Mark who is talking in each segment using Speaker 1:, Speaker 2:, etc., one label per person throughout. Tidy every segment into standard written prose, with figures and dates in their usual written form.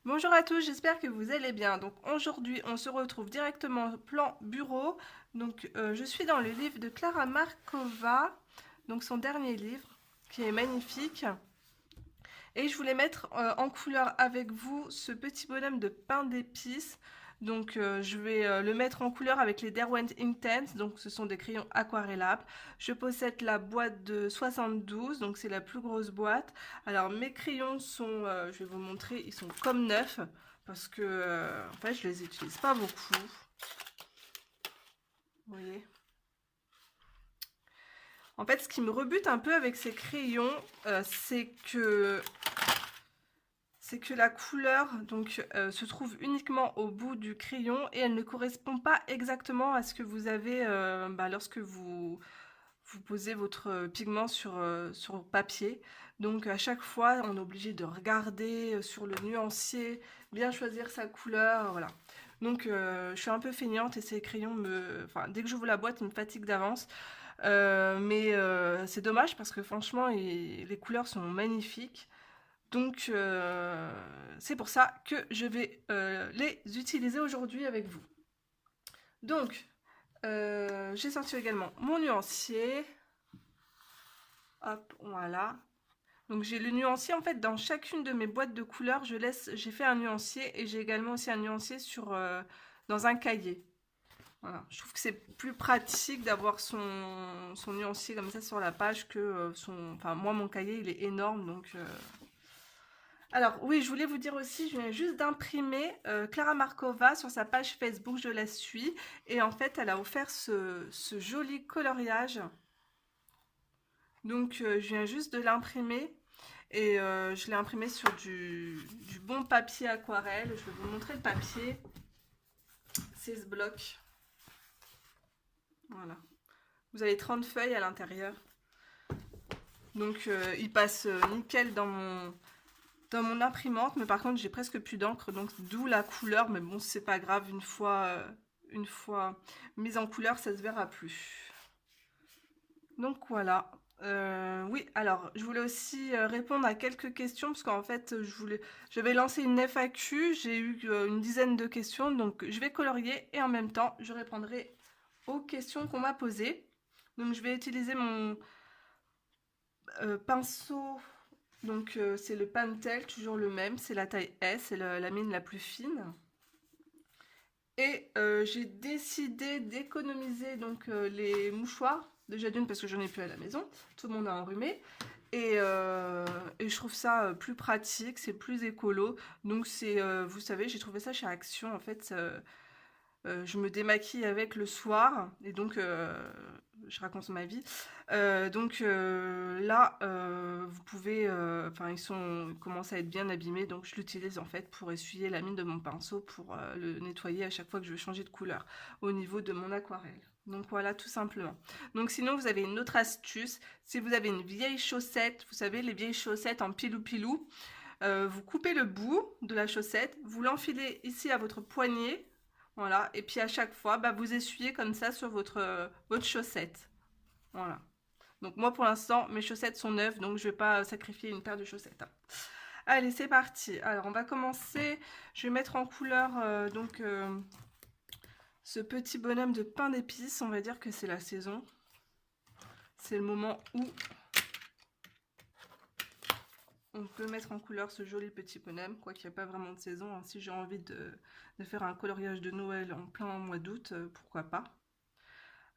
Speaker 1: Bonjour à tous, j'espère que vous allez bien. Donc aujourd'hui, on se retrouve directement au plan bureau. Donc je suis dans le livre de Clara Markova, donc son dernier livre, qui est magnifique. Et je voulais mettre en couleur avec vous ce petit bonhomme de pain d'épices. Donc je vais le mettre en couleur avec les Derwent Intense, donc ce sont des crayons aquarellables. Je possède la boîte de 72, donc c'est la plus grosse boîte. Alors mes crayons sont, je vais vous montrer, ils sont comme neufs, parce que en fait je les utilise pas beaucoup. Vous voyez. En fait ce qui me rebute un peu avec ces crayons, c'est que la couleur donc se trouve uniquement au bout du crayon et elle ne correspond pas exactement à ce que vous avez lorsque vous posez votre pigment sur papier. Donc à chaque fois, on est obligé de regarder sur le nuancier, bien choisir sa couleur, voilà. Donc je suis un peu feignante et ces crayons enfin, dès que j'ouvre la boîte, ils me fatiguent d'avance. Mais c'est dommage parce que franchement, les couleurs sont magnifiques. Donc c'est pour ça que je vais les utiliser aujourd'hui avec vous. Donc j'ai sorti également mon nuancier. Hop, voilà. Donc j'ai le nuancier en fait dans chacune de mes boîtes de couleurs, j'ai fait un nuancier et j'ai également aussi un nuancier dans un cahier. Voilà. Je trouve que c'est plus pratique d'avoir son nuancier comme ça sur la page que Enfin moi mon cahier il est énorme donc Alors oui, je voulais vous dire aussi, je viens juste d'imprimer Clara Markova sur sa page Facebook, je la suis. Et en fait, elle a offert ce joli coloriage. Donc je viens juste de l'imprimer. Et je l'ai imprimé sur du bon papier aquarelle. Je vais vous montrer le papier. C'est ce bloc. Voilà. Vous avez 30 feuilles à l'intérieur. Donc il passe nickel dans mon imprimante, mais par contre j'ai presque plus d'encre, donc d'où la couleur, mais bon c'est pas grave, une fois mise en couleur ça se verra plus. Donc voilà. Oui, alors je voulais aussi répondre à quelques questions parce qu'en fait j'avais lancé une FAQ, j'ai eu une dizaine de questions, donc je vais colorier et en même temps je répondrai aux questions qu'on m'a posées. Donc je vais utiliser mon pinceau. Donc c'est le Pentel, toujours le même, c'est la taille S, c'est la mine la plus fine. Et j'ai décidé d'économiser donc les mouchoirs, déjà d'une parce que j'en ai plus à la maison, tout le monde a enrhumé. Et je trouve ça plus pratique, c'est plus écolo. Donc vous savez, j'ai trouvé ça chez Action en fait. Je me démaquille avec le soir et donc je raconte ma vie. Donc là, vous pouvez, enfin ils commencent à être bien abîmés, donc je l'utilise en fait pour essuyer la mine de mon pinceau pour le nettoyer à chaque fois que je veux changer de couleur au niveau de mon aquarelle. Donc voilà, tout simplement. Donc sinon, vous avez une autre astuce. Si vous avez une vieille chaussette, vous savez, les vieilles chaussettes en pilou-pilou, vous coupez le bout de la chaussette, vous l'enfilez ici à votre poignet, voilà, et puis à chaque fois, vous essuyez comme ça sur votre chaussette. Voilà. Donc moi pour l'instant, mes chaussettes sont neuves, donc je vais pas sacrifier une paire de chaussettes, hein. Allez, c'est parti. Alors on va commencer. Je vais mettre en couleur ce petit bonhomme de pain d'épices. On va dire que c'est la saison. C'est le moment où on peut mettre en couleur ce joli petit bonhomme, quoi qu'il n'y a pas vraiment de saison, hein. Si j'ai envie de faire un coloriage de Noël en plein mois d'août, pourquoi pas.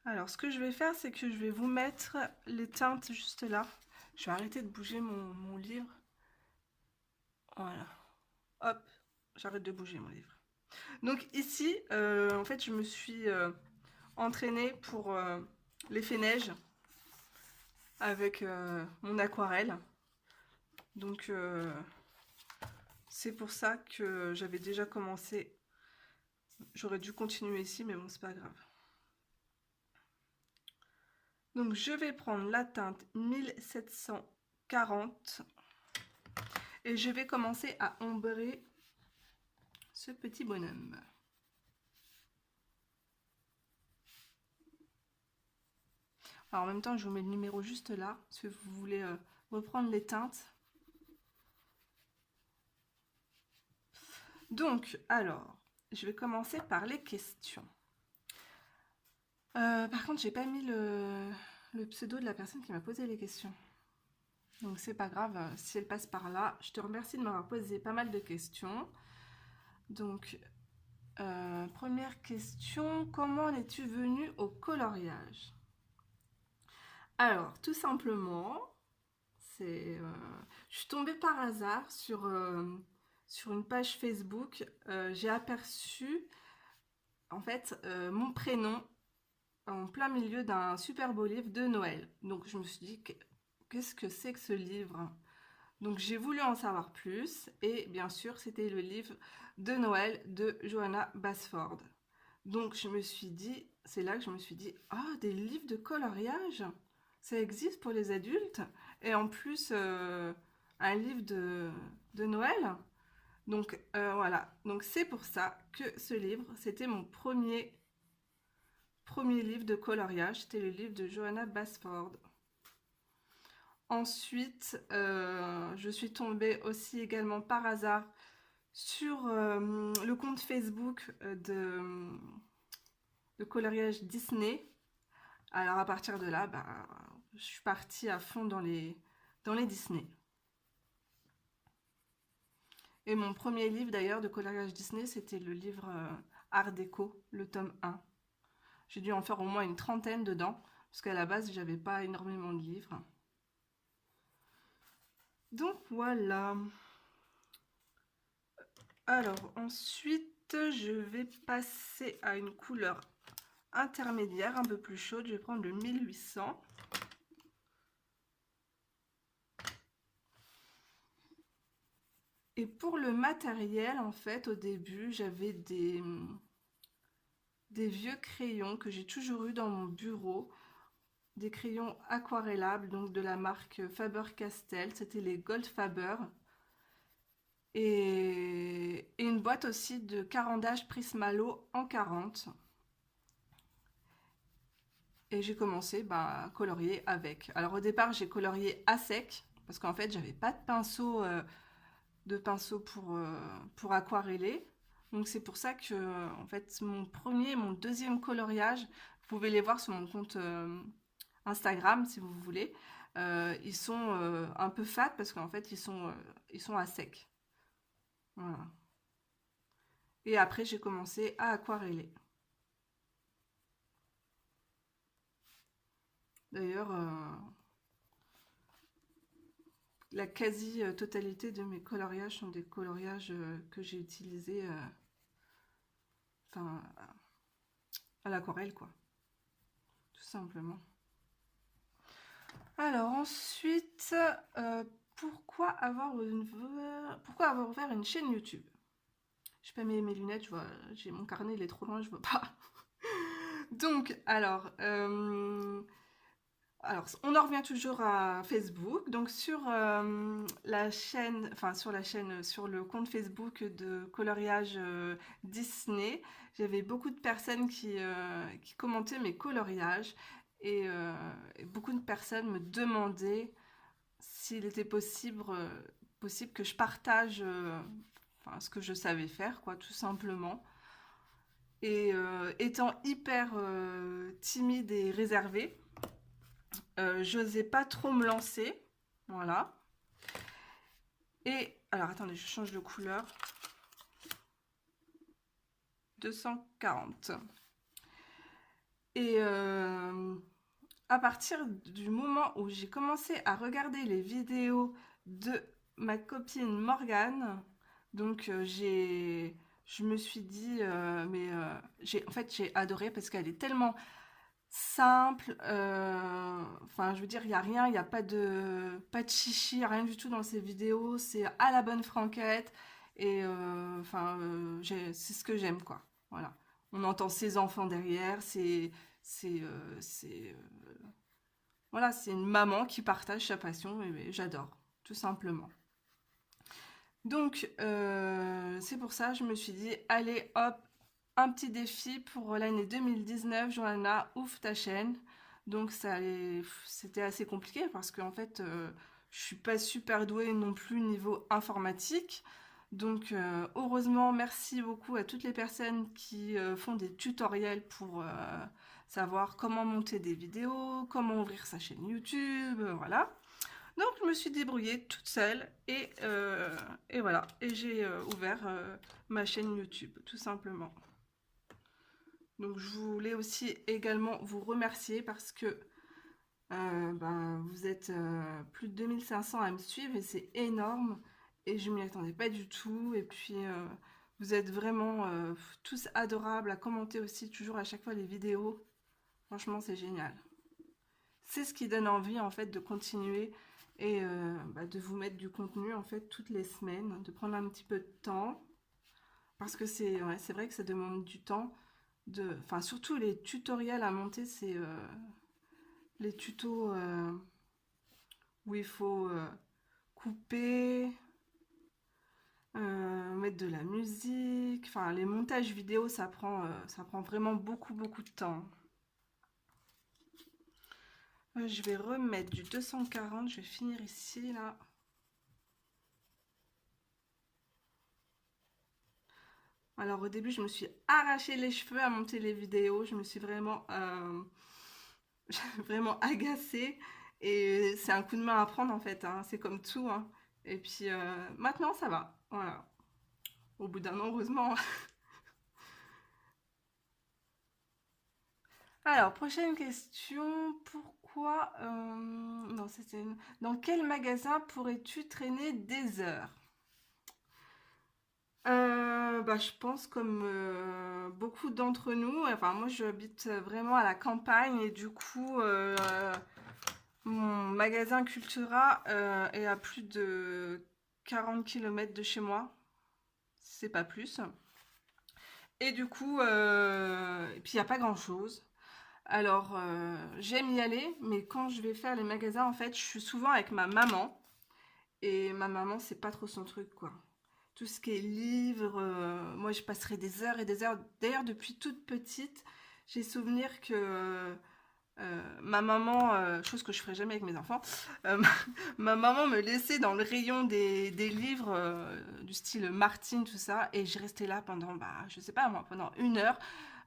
Speaker 1: Alors ce que je vais faire, c'est que je vais vous mettre les teintes juste là. Je vais arrêter de bouger mon livre. Voilà. Hop, j'arrête de bouger mon livre. Donc ici, en fait, je me suis entraînée pour l'effet neige avec mon aquarelle. Donc c'est pour ça que j'avais déjà commencé. J'aurais dû continuer ici, mais bon, c'est pas grave. Donc je vais prendre la teinte 1740 et je vais commencer à ombrer ce petit bonhomme. Alors en même temps, je vous mets le numéro juste là, si vous voulez reprendre les teintes. Donc, alors, je vais commencer par les questions. Par contre, j'ai pas mis le pseudo de la personne qui m'a posé les questions. Donc, c'est pas grave, si elle passe par là. Je te remercie de m'avoir posé pas mal de questions. Donc, première question, comment en es-tu venue au coloriage? Alors, tout simplement, je suis tombée par hasard sur une page Facebook. J'ai aperçu, en fait, mon prénom en plein milieu d'un super beau livre de Noël. Donc, je me suis dit, qu'est-ce que c'est que ce livre? Donc, j'ai voulu en savoir plus. Et bien sûr, c'était le livre de Noël de Johanna Basford. Donc, c'est là que je me suis dit, ah, des livres de coloriage, ça existe pour les adultes. Et en plus, un livre de Noël. Donc, voilà. Donc, c'est pour ça que ce livre, c'était mon premier livre de coloriage. C'était le livre de Johanna Basford. Ensuite, je suis tombée aussi également par hasard sur le compte Facebook de coloriage Disney. Alors à partir de là, bah, je suis partie à fond dans les Disney. Et mon premier livre d'ailleurs de coloriage Disney, c'était le livre Art déco, le tome 1. J'ai dû en faire au moins une trentaine dedans, parce qu'à la base, j'avais pas énormément de livres. Donc voilà. Alors ensuite, je vais passer à une couleur intermédiaire, un peu plus chaude. Je vais prendre le 1800. Et pour le matériel, en fait, au début, j'avais des vieux crayons que j'ai toujours eu dans mon bureau. Des crayons aquarellables, donc de la marque Faber-Castell. C'était les Gold Faber. Et une boîte aussi de carandage Prismalo en 40. Et j'ai commencé à colorier avec. Alors au départ, j'ai colorié à sec, parce qu'en fait, j'avais pas de pinceau pour aquareller. Donc c'est pour ça que en fait, mon premier et mon deuxième coloriage, vous pouvez les voir sur mon compte Instagram si vous voulez. Ils sont un peu fat parce qu'en fait, ils sont à sec. Voilà. Et après, j'ai commencé à aquareller. D'ailleurs, la quasi-totalité de mes coloriages sont des coloriages que j'ai utilisés enfin, à l'aquarelle, quoi. Tout simplement. Alors ensuite, pourquoi avoir ouvert une chaîne YouTube? Je pas mes lunettes, j'ai mon carnet, il est trop loin, je vois pas. Donc, alors, on en revient toujours à Facebook. Donc, sur la chaîne, sur le compte Facebook de coloriage Disney, j'avais beaucoup de personnes qui commentaient mes coloriages et beaucoup de personnes me demandaient s'il était possible que je partage ce que je savais faire, quoi, tout simplement. Et étant hyper timide et réservée, j'osais pas trop me lancer. Voilà. Et alors attendez, je change de couleur. 240. Et à partir du moment où j'ai commencé à regarder les vidéos de ma copine Morgane, donc je me suis dit, en fait j'ai adoré parce qu'elle est tellement simple, enfin je veux dire, il n'y a rien, il n'y a pas de chichi, rien du tout dans ces vidéos, c'est à la bonne franquette, et c'est ce que j'aime, quoi. Voilà. On entend ses enfants derrière, c'est voilà, c'est une maman qui partage sa passion, et j'adore, tout simplement. Donc, c'est pour ça que je me suis dit, allez hop, un petit défi pour l'année 2019, Johanna, ouvre ta chaîne. Donc c'était assez compliqué parce qu'en fait, je suis pas super douée non plus niveau informatique. Donc heureusement, merci beaucoup à toutes les personnes qui font des tutoriels pour savoir comment monter des vidéos, comment ouvrir sa chaîne YouTube, voilà. Donc je me suis débrouillée toute seule et voilà. Et j'ai ouvert ma chaîne YouTube, tout simplement. Donc je voulais aussi également vous remercier parce que ben, vous êtes plus de 2500 à me suivre et c'est énorme et je m'y attendais pas du tout. Et puis vous êtes vraiment tous adorables à commenter aussi toujours à chaque fois les vidéos. Franchement, c'est génial. C'est ce qui donne envie en fait de continuer et bah, de vous mettre du contenu en fait toutes les semaines, de prendre un petit peu de temps parce que c'est vrai que ça demande du temps enfin surtout les tutoriels à monter, c'est les tutos où il faut couper, mettre de la musique, enfin les montages vidéo ça prend vraiment beaucoup de temps. Je vais remettre du 240, je vais finir ici là. Alors au début je me suis arraché les cheveux à monter les vidéos, je me suis vraiment, vraiment agacée et c'est un coup de main à prendre en fait, hein. C'est comme tout, hein. Et puis maintenant ça va, voilà. Au bout d'un an, heureusement. Alors, prochaine question. Pourquoi... non, c'était... Dans quel magasin pourrais-tu traîner des heures? Bah, je pense comme beaucoup d'entre nous. Enfin, moi, j'habite vraiment à la campagne et du coup, mon magasin Cultura est à plus de 40 km de chez moi. C'est pas plus. Et du coup, et puis il n'y a pas grand-chose. Alors, j'aime y aller, mais quand je vais faire les magasins, en fait, je suis souvent avec ma maman. Et ma maman, c'est pas trop son truc, quoi. Tout ce qui est livres, moi, je passerai des heures et des heures. D'ailleurs, depuis toute petite, j'ai souvenir que ma maman, chose que je ferais jamais avec mes enfants, euh, ma maman me laissait dans le rayon des livres du style Martine, tout ça, et je restais là pendant, bah, je sais pas moi, pendant 1 heure.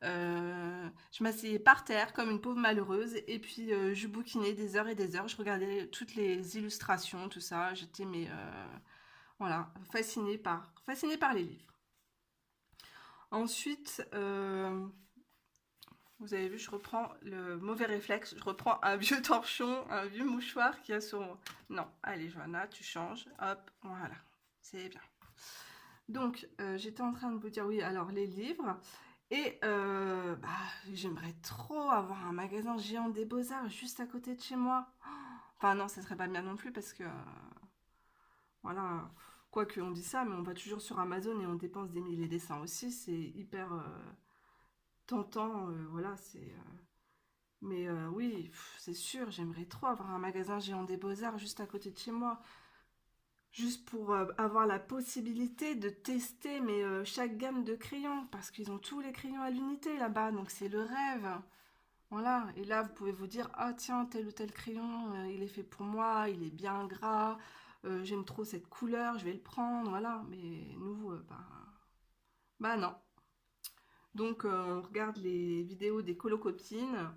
Speaker 1: Je m'asseyais par terre comme une pauvre malheureuse, et puis je bouquinais des heures et des heures. Je regardais toutes les illustrations, tout ça. J'étais, mais voilà, fascinée par les livres. Ensuite, vous avez vu, je reprends le mauvais réflexe. Je reprends un vieux torchon, un vieux mouchoir qui a son... Non, allez, Johanna, tu changes. Hop, voilà. C'est bien. Donc, j'étais en train de vous dire, oui, alors les livres. Et bah, j'aimerais trop avoir un magasin géant des Beaux-Arts juste à côté de chez moi. Enfin, non, ça serait pas bien non plus parce que... voilà. Quoique on dit ça, mais on va toujours sur Amazon et on dépense des milliers et des cents aussi. C'est hyper tentant. Voilà, c'est... Mais oui, c'est sûr, j'aimerais trop avoir un magasin géant des Beaux-Arts juste à côté de chez moi. Juste pour avoir la possibilité de tester mais, chaque gamme de crayons. Parce qu'ils ont tous les crayons à l'unité là-bas, donc c'est le rêve. Voilà, et là vous pouvez vous dire, ah tiens, tel ou tel crayon, il est fait pour moi, il est bien gras, j'aime trop cette couleur, je vais le prendre, voilà. Mais nous, bah non. Donc on regarde les vidéos des colocopines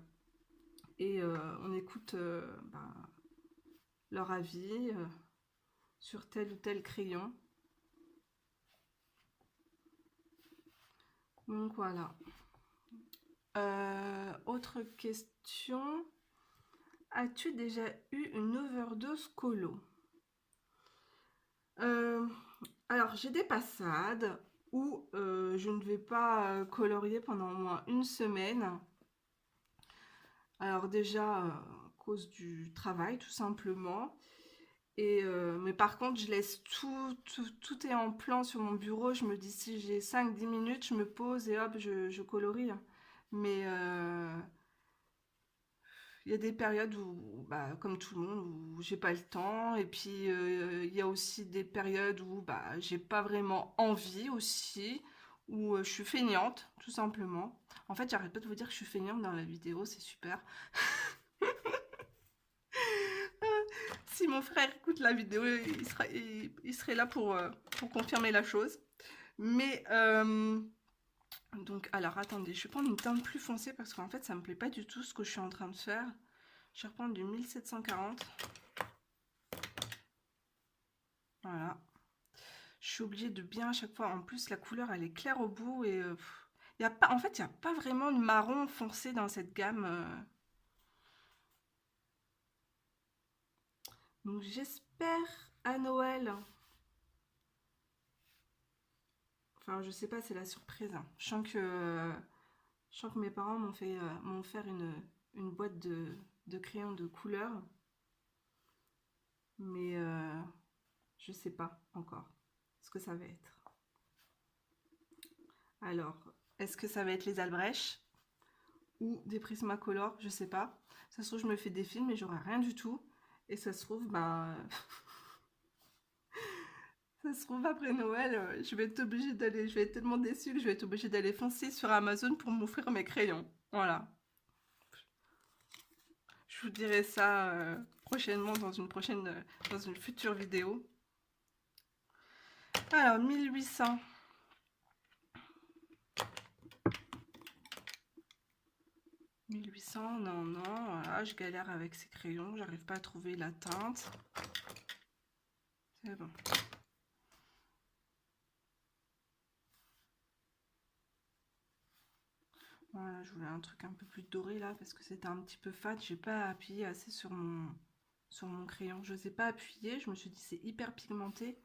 Speaker 1: et on écoute bah, leur avis sur tel ou tel crayon. Donc voilà. Autre question. As-tu déjà eu une overdose colo? Euh, alors, j'ai des passades où je ne vais pas colorier pendant au moins une semaine. Alors déjà, à cause du travail, tout simplement. Et, mais par contre, je laisse tout est en plan sur mon bureau. Je me dis, si j'ai 5-10 minutes, je me pose et hop, je colorie. Mais il y a des périodes où, bah, comme tout le monde, où j'ai pas le temps. Et puis, il y a aussi des périodes où bah, j'ai pas vraiment envie aussi. Où je suis feignante, tout simplement. En fait, j'arrête pas de vous dire que je suis feignante dans la vidéo, c'est super. si mon frère écoute la vidéo, il serait là pour confirmer la chose. Mais, donc, alors, attendez, je vais prendre une teinte plus foncée parce qu'en fait, ça me plaît pas du tout ce que je suis en train de faire. Je vais reprendre du 1740. Voilà. Je suis obligée de bien à chaque fois. En plus, la couleur, elle est claire au bout et y a pas, en fait, il n'y a pas vraiment de marron foncé dans cette gamme. Donc, j'espère à Noël. Enfin, je sais pas, c'est la surprise, hein. Je sens que mes parents m'ont offert une boîte de crayons de couleur. Mais je sais pas encore ce que ça va être. Alors, est-ce que ça va être les Albrecht ou des Prismacolor? Je sais pas. Ça se trouve, je me fais des films et j'aurai rien du tout. Et ça se trouve, ben, ça se trouve après Noël, je vais être obligée d'aller, je vais être tellement déçue que je vais être obligée d'aller foncer sur Amazon pour m'offrir mes crayons. Voilà. Je vous dirai ça prochainement dans une future vidéo. Alors, 1800. 1800, non, non, voilà, je galère avec ces crayons, j'arrive pas à trouver la teinte. C'est bon. Voilà, je voulais un truc un peu plus doré là, parce que c'était un petit peu fade, j'ai pas appuyé assez sur mon crayon. Je n'osais pas appuyer, je me suis dit c'est hyper pigmenté,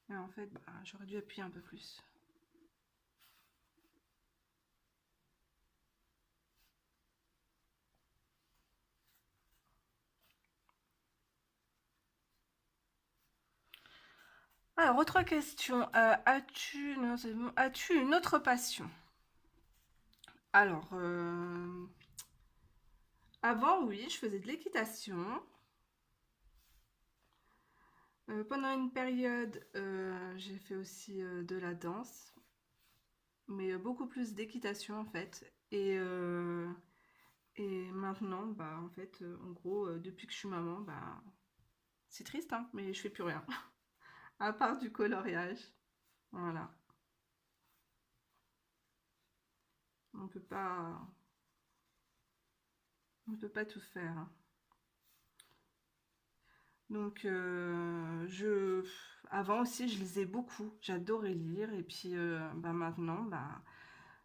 Speaker 1: et en fait, bah, j'aurais dû appuyer un peu plus. Alors, autre question. As-tu une autre passion? Alors, avant, oui, je faisais de l'équitation. Pendant une période, j'ai fait aussi de la danse, mais beaucoup plus d'équitation en fait. Et maintenant, bah, en fait, en gros, depuis que je suis maman, bah, c'est triste, hein, mais je fais plus rien. À part du coloriage. Voilà. On peut pas, on peut pas tout faire, hein. Donc, avant aussi, je lisais beaucoup. J'adorais lire. Et puis, bah, maintenant, bah,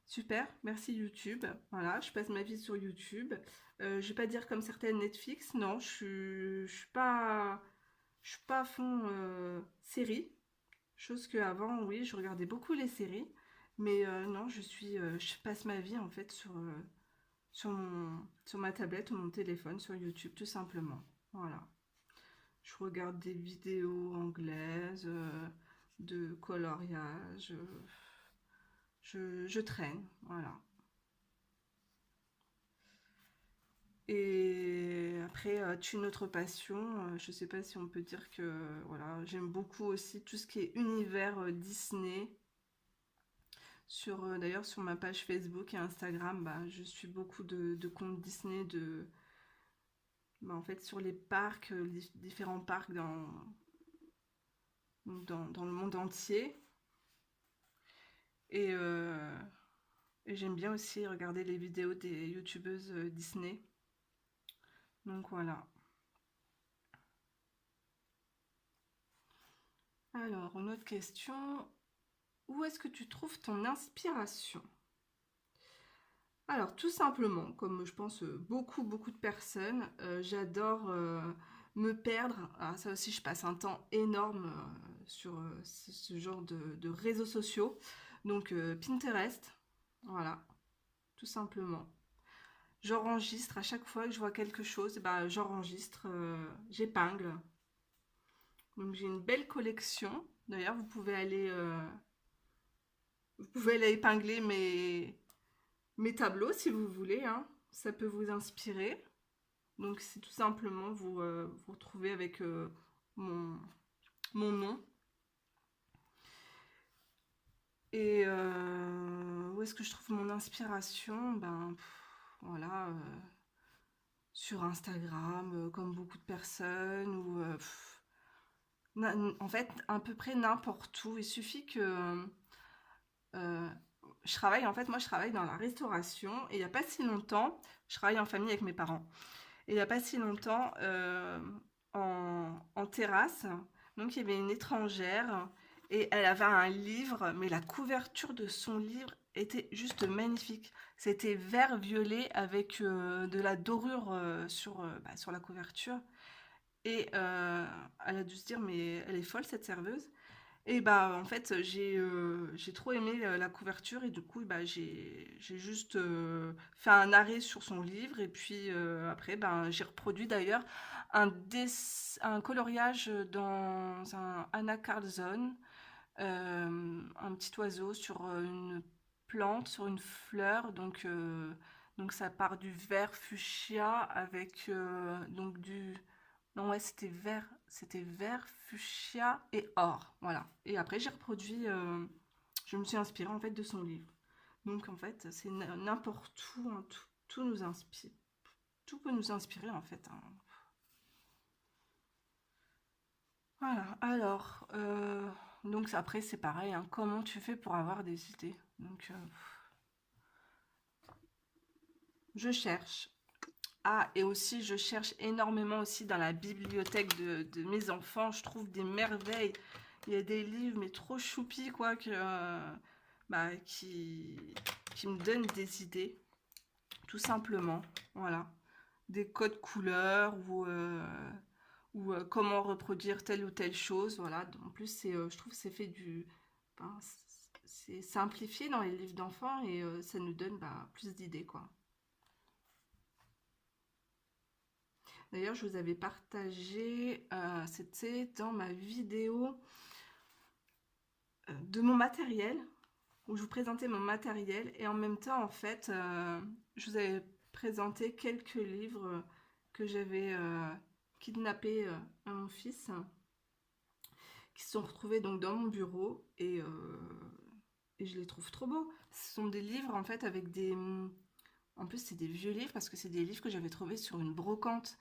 Speaker 1: super. Merci YouTube. Voilà, je passe ma vie sur YouTube. Je vais pas dire comme certaines Netflix. Non, je suis pas à fond série. Chose que avant, oui, je regardais beaucoup les séries. Mais non, je passe ma vie en fait sur ma tablette ou mon téléphone, sur YouTube, tout simplement. Voilà. Je regarde des vidéos anglaises, de coloriage. Je traîne, voilà. Et après, tu une autre passion. Je sais pas si on peut dire que voilà, j'aime beaucoup aussi tout ce qui est univers Disney. D'ailleurs, sur ma page Facebook et Instagram, bah, je suis beaucoup de comptes Disney, bah, en fait, sur les parcs, différents parcs dans le monde entier. Et, et j'aime bien aussi regarder les vidéos des youtubeuses Disney. Donc voilà. Alors, une autre question. Où est-ce que tu trouves ton inspiration? Alors, tout simplement, comme je pense beaucoup de personnes, j'adore me perdre. Ah, ça aussi, je passe un temps énorme sur ce genre de réseaux sociaux. Donc, Pinterest, voilà, tout simplement. J'enregistre à chaque fois que je vois quelque chose, bah, j'enregistre, j'épingle. Donc, j'ai une belle collection. D'ailleurs, vous pouvez aller épingler mes tableaux si vous voulez, hein. Ça peut vous inspirer. Donc c'est tout simplement vous retrouver avec mon, mon nom. Et où est-ce que je trouve mon inspiration? Ben voilà, sur Instagram, comme beaucoup de personnes, ou en fait, à peu près n'importe où. Il suffit que euh, en fait, moi je travaille dans la restauration, et il n'y a pas si longtemps, je travaille en famille avec mes parents. Et il n'y a pas si longtemps, en terrasse, donc il y avait une étrangère et elle avait un livre, mais la couverture de son livre était juste magnifique. C'était vert-violet avec de la dorure sur la couverture. Et elle a dû se dire, mais elle est folle cette serveuse. Et bah en fait j'ai trop aimé la couverture, et du coup bah j'ai juste fait un arrêt sur son livre, et puis après ben j'ai reproduit d'ailleurs un coloriage dans un Anna Carlson, un petit oiseau sur une plante, sur une fleur, donc ça part du vert fuchsia avec donc du non, ouais, c'était vert, fuchsia et or, voilà. Et après, j'ai reproduit, je me suis inspirée en fait de son livre. Donc en fait, c'est n'importe où, hein, tout nous inspire, tout peut nous inspirer en fait, hein. Voilà. Alors, donc après, c'est pareil, hein, comment tu fais pour avoir des idées? Donc, je cherche. Ah, et aussi, je cherche énormément aussi dans la bibliothèque de mes enfants. Je trouve des merveilles. Il y a des livres, mais trop choupis, quoi, bah, qui me donnent des idées, tout simplement. Voilà. Des codes couleurs, ou comment reproduire telle ou telle chose. Voilà. En plus, je trouve que c'est fait ben, c'est simplifié dans les livres d'enfants, et ça nous donne bah, plus d'idées, quoi. D'ailleurs, je vous avais partagé, c'était dans ma vidéo de mon matériel, où je vous présentais mon matériel, et en même temps, en fait, je vous avais présenté quelques livres que j'avais kidnappés à mon fils, qui se sont retrouvés donc dans mon bureau, et je les trouve trop beaux. Ce sont des livres, en fait, avec des... En plus, c'est des vieux livres, parce que c'est des livres que j'avais trouvés sur une brocante.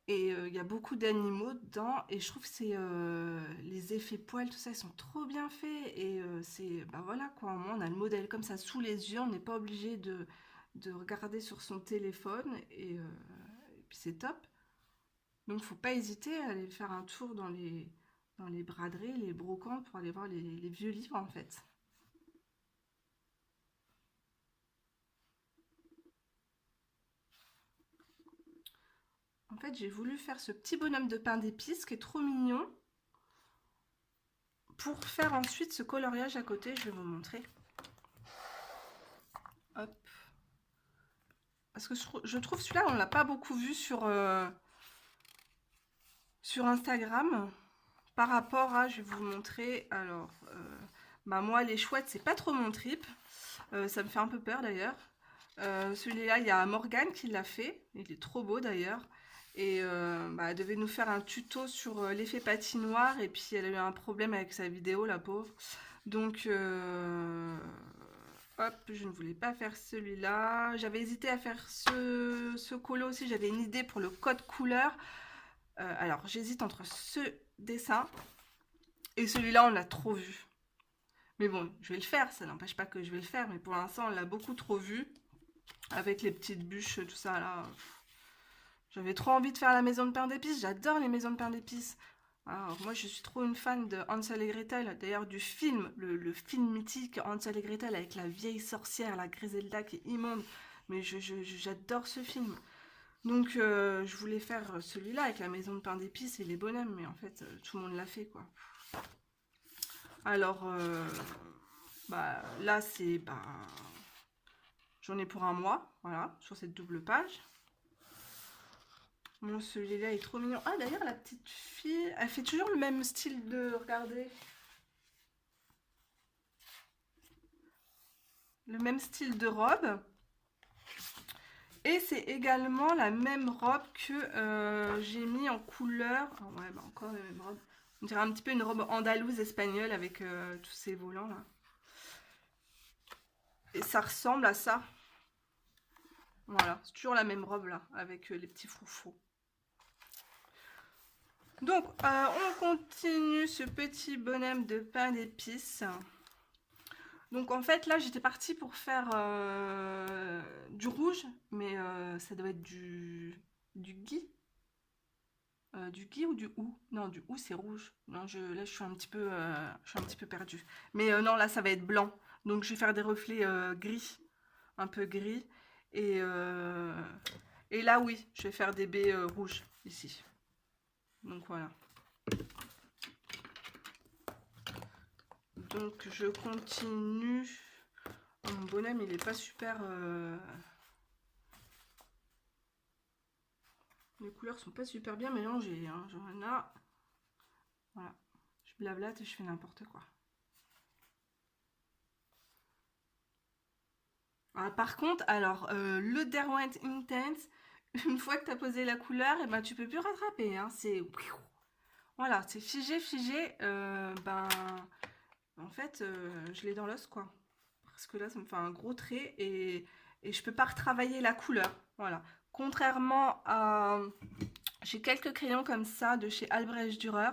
Speaker 1: Et il y a beaucoup d'animaux dedans, et je trouve que c'est les effets poils, tout ça, ils sont trop bien faits, et c'est, bah voilà quoi, au moins on a le modèle comme ça sous les yeux, on n'est pas obligé de regarder sur son téléphone, et puis c'est top. Donc faut pas hésiter à aller faire un tour dans les braderies, les brocantes, pour aller voir les vieux livres en fait. En fait, j'ai voulu faire ce petit bonhomme de pain d'épices qui est trop mignon, pour faire ensuite ce coloriage à côté. Je vais vous montrer. Hop. Parce que je trouve celui-là, on l'a pas beaucoup vu sur Instagram. Par rapport à, je vais vous montrer, alors, bah moi les chouettes, c'est pas trop mon trip. Ça me fait un peu peur d'ailleurs. Celui-là, il y a Morgane qui l'a fait. Il est trop beau d'ailleurs. Et bah, elle devait nous faire un tuto sur l'effet patinoire. Et puis elle a eu un problème avec sa vidéo, la pauvre. Donc, hop, je ne voulais pas faire celui-là. J'avais hésité à faire ce colo aussi. J'avais une idée pour le code couleur. Alors, j'hésite entre ce dessin et celui-là, on l'a trop vu. Mais bon, je vais le faire. Ça n'empêche pas que je vais le faire. Mais pour l'instant, on l'a beaucoup trop vu. Avec les petites bûches, tout ça là. J'avais trop envie de faire la maison de pain d'épices. J'adore les maisons de pain d'épices. Alors, moi, je suis trop une fan de Hansel et Gretel. D'ailleurs, du film, le film mythique Hansel et Gretel avec la vieille sorcière, la Griselda qui est immonde. Mais j'adore ce film. Donc, je voulais faire celui-là avec la maison de pain d'épices et les bonhommes. Mais en fait, tout le monde l'a fait, quoi. Alors, bah, là, c'est... Bah, j'en ai pour un mois, voilà, sur cette double page. Bon, celui-là est trop mignon. Ah, d'ailleurs, la petite fille, elle fait toujours le même style de... Regardez. Le même style de robe. Et c'est également la même robe que j'ai mis en couleur. Ah ouais, bah encore la même robe. On dirait un petit peu une robe andalouse espagnole avec tous ces volants là. Et ça ressemble à ça. Voilà, c'est toujours la même robe là, avec les petits froufrous. Donc, on continue ce petit bonhomme de pain d'épices. Donc, en fait, là, j'étais partie pour faire du rouge, mais ça doit être du gui. Du gui ou du hou? Non, du hou, c'est rouge. Non, là, je suis un petit peu perdue. Mais non, là, ça va être blanc. Donc, je vais faire des reflets gris, un peu gris. Et là, oui, je vais faire des baies rouges, ici. Donc, voilà. Donc, je continue. Oh, mon bonhomme, il est pas super... Les couleurs sont pas super bien mélangées. Hein. J'en ai... Voilà. Je blablate et je fais n'importe quoi. Ah, par contre, alors, le Derwent Intense, une fois que tu as posé la couleur, et ben, tu peux plus rattraper. Hein. C'est... Voilà, c'est figé, figé. Ben, en fait, je l'ai dans l'os, quoi. Parce que là, ça me fait un gros trait et je peux pas retravailler la couleur. Voilà. Contrairement à... J'ai quelques crayons comme ça de chez Albrecht Dürer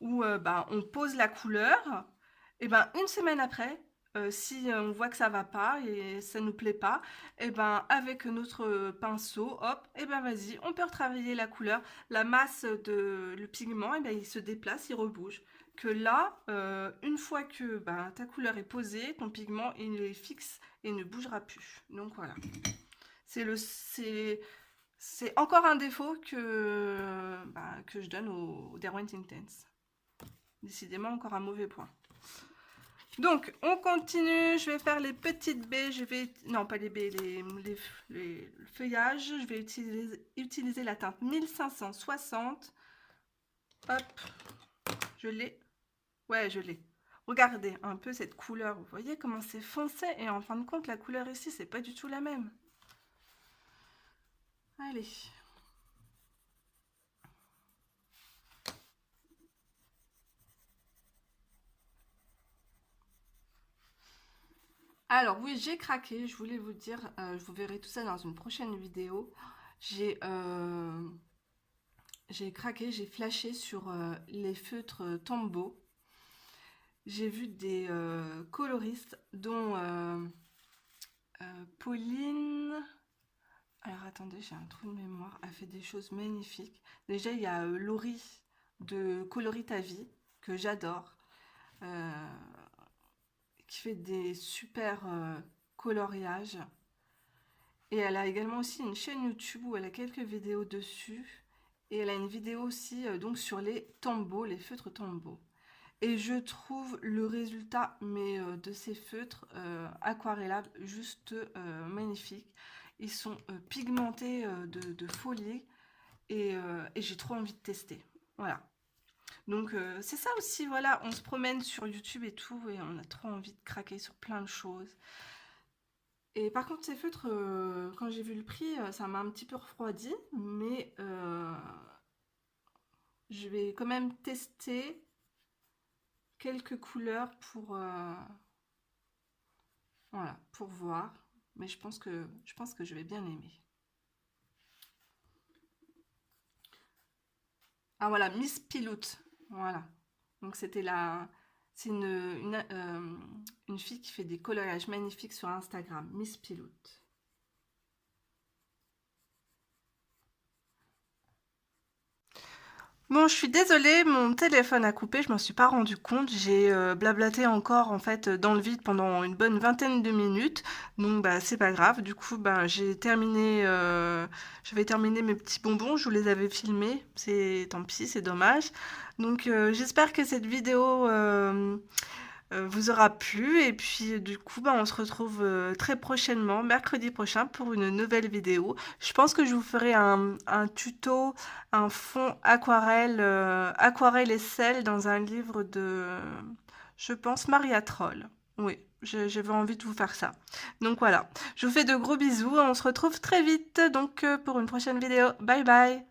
Speaker 1: où ben, on pose la couleur et ben une semaine après, si on voit que ça va pas et ça nous plaît pas, et ben avec notre pinceau, hop, et ben vas-y, on peut retravailler la couleur. La masse de le pigment, et ben il se déplace, il rebouge. Que là, une fois que ben, ta couleur est posée, ton pigment il est fixe et ne bougera plus. Donc voilà. C'est encore un défaut que je donne au Derwent Intense. Décidément, encore un mauvais point. Donc, on continue. Je vais faire les petites baies. Non, pas les baies, les feuillages. Je vais utiliser la teinte 1560. Hop. Je l'ai. Ouais, je l'ai. Regardez un peu cette couleur. Vous voyez comment c'est foncé. Et en fin de compte, la couleur ici, c'est pas du tout la même. Allez. Alors oui, j'ai craqué, je voulais vous dire, vous verrez tout ça dans une prochaine vidéo. J'ai craqué, j'ai flashé sur les feutres Tombow. J'ai vu des coloristes, dont Pauline... Alors attendez, j'ai un trou de mémoire, elle fait des choses magnifiques. Déjà, il y a Laurie de Coloris ta vie, que j'adore. Qui fait des super coloriages. Et elle a également aussi une chaîne YouTube où elle a quelques vidéos dessus. Et elle a une vidéo aussi donc sur les Tombow, les feutres Tombow. Et je trouve le résultat de ces feutres aquarellables juste magnifique. Ils sont pigmentés de folie et j'ai trop envie de tester. Voilà. Donc c'est ça aussi, voilà, on se promène sur YouTube et tout, et on a trop envie de craquer sur plein de choses. Et par contre, ces feutres, quand j'ai vu le prix, ça m'a un petit peu refroidi, mais je vais quand même tester quelques couleurs voilà, pour voir. Mais je pense que je vais bien aimer. Ah voilà, Miss Pilote. Voilà. Donc c'était c'est une fille qui fait des coloriages magnifiques sur Instagram, Miss Pilote. Bon, je suis désolée, mon téléphone a coupé, je m'en suis pas rendu compte. J'ai blablaté encore en fait dans le vide pendant une bonne vingtaine de minutes. Donc bah c'est pas grave. Du coup, bah j'avais terminé mes petits bonbons, je vous les avais filmés. C'est tant pis, c'est dommage. Donc j'espère que cette vidéo vous aura plu et puis du coup bah, on se retrouve très prochainement, mercredi prochain pour une nouvelle vidéo. Je pense que je vous ferai un tuto, un fond aquarelle, aquarelle et sel dans un livre de, je pense, Maria Troll. Oui, j'avais envie de vous faire ça. Donc voilà, je vous fais de gros bisous, on se retrouve très vite donc pour une prochaine vidéo. Bye bye.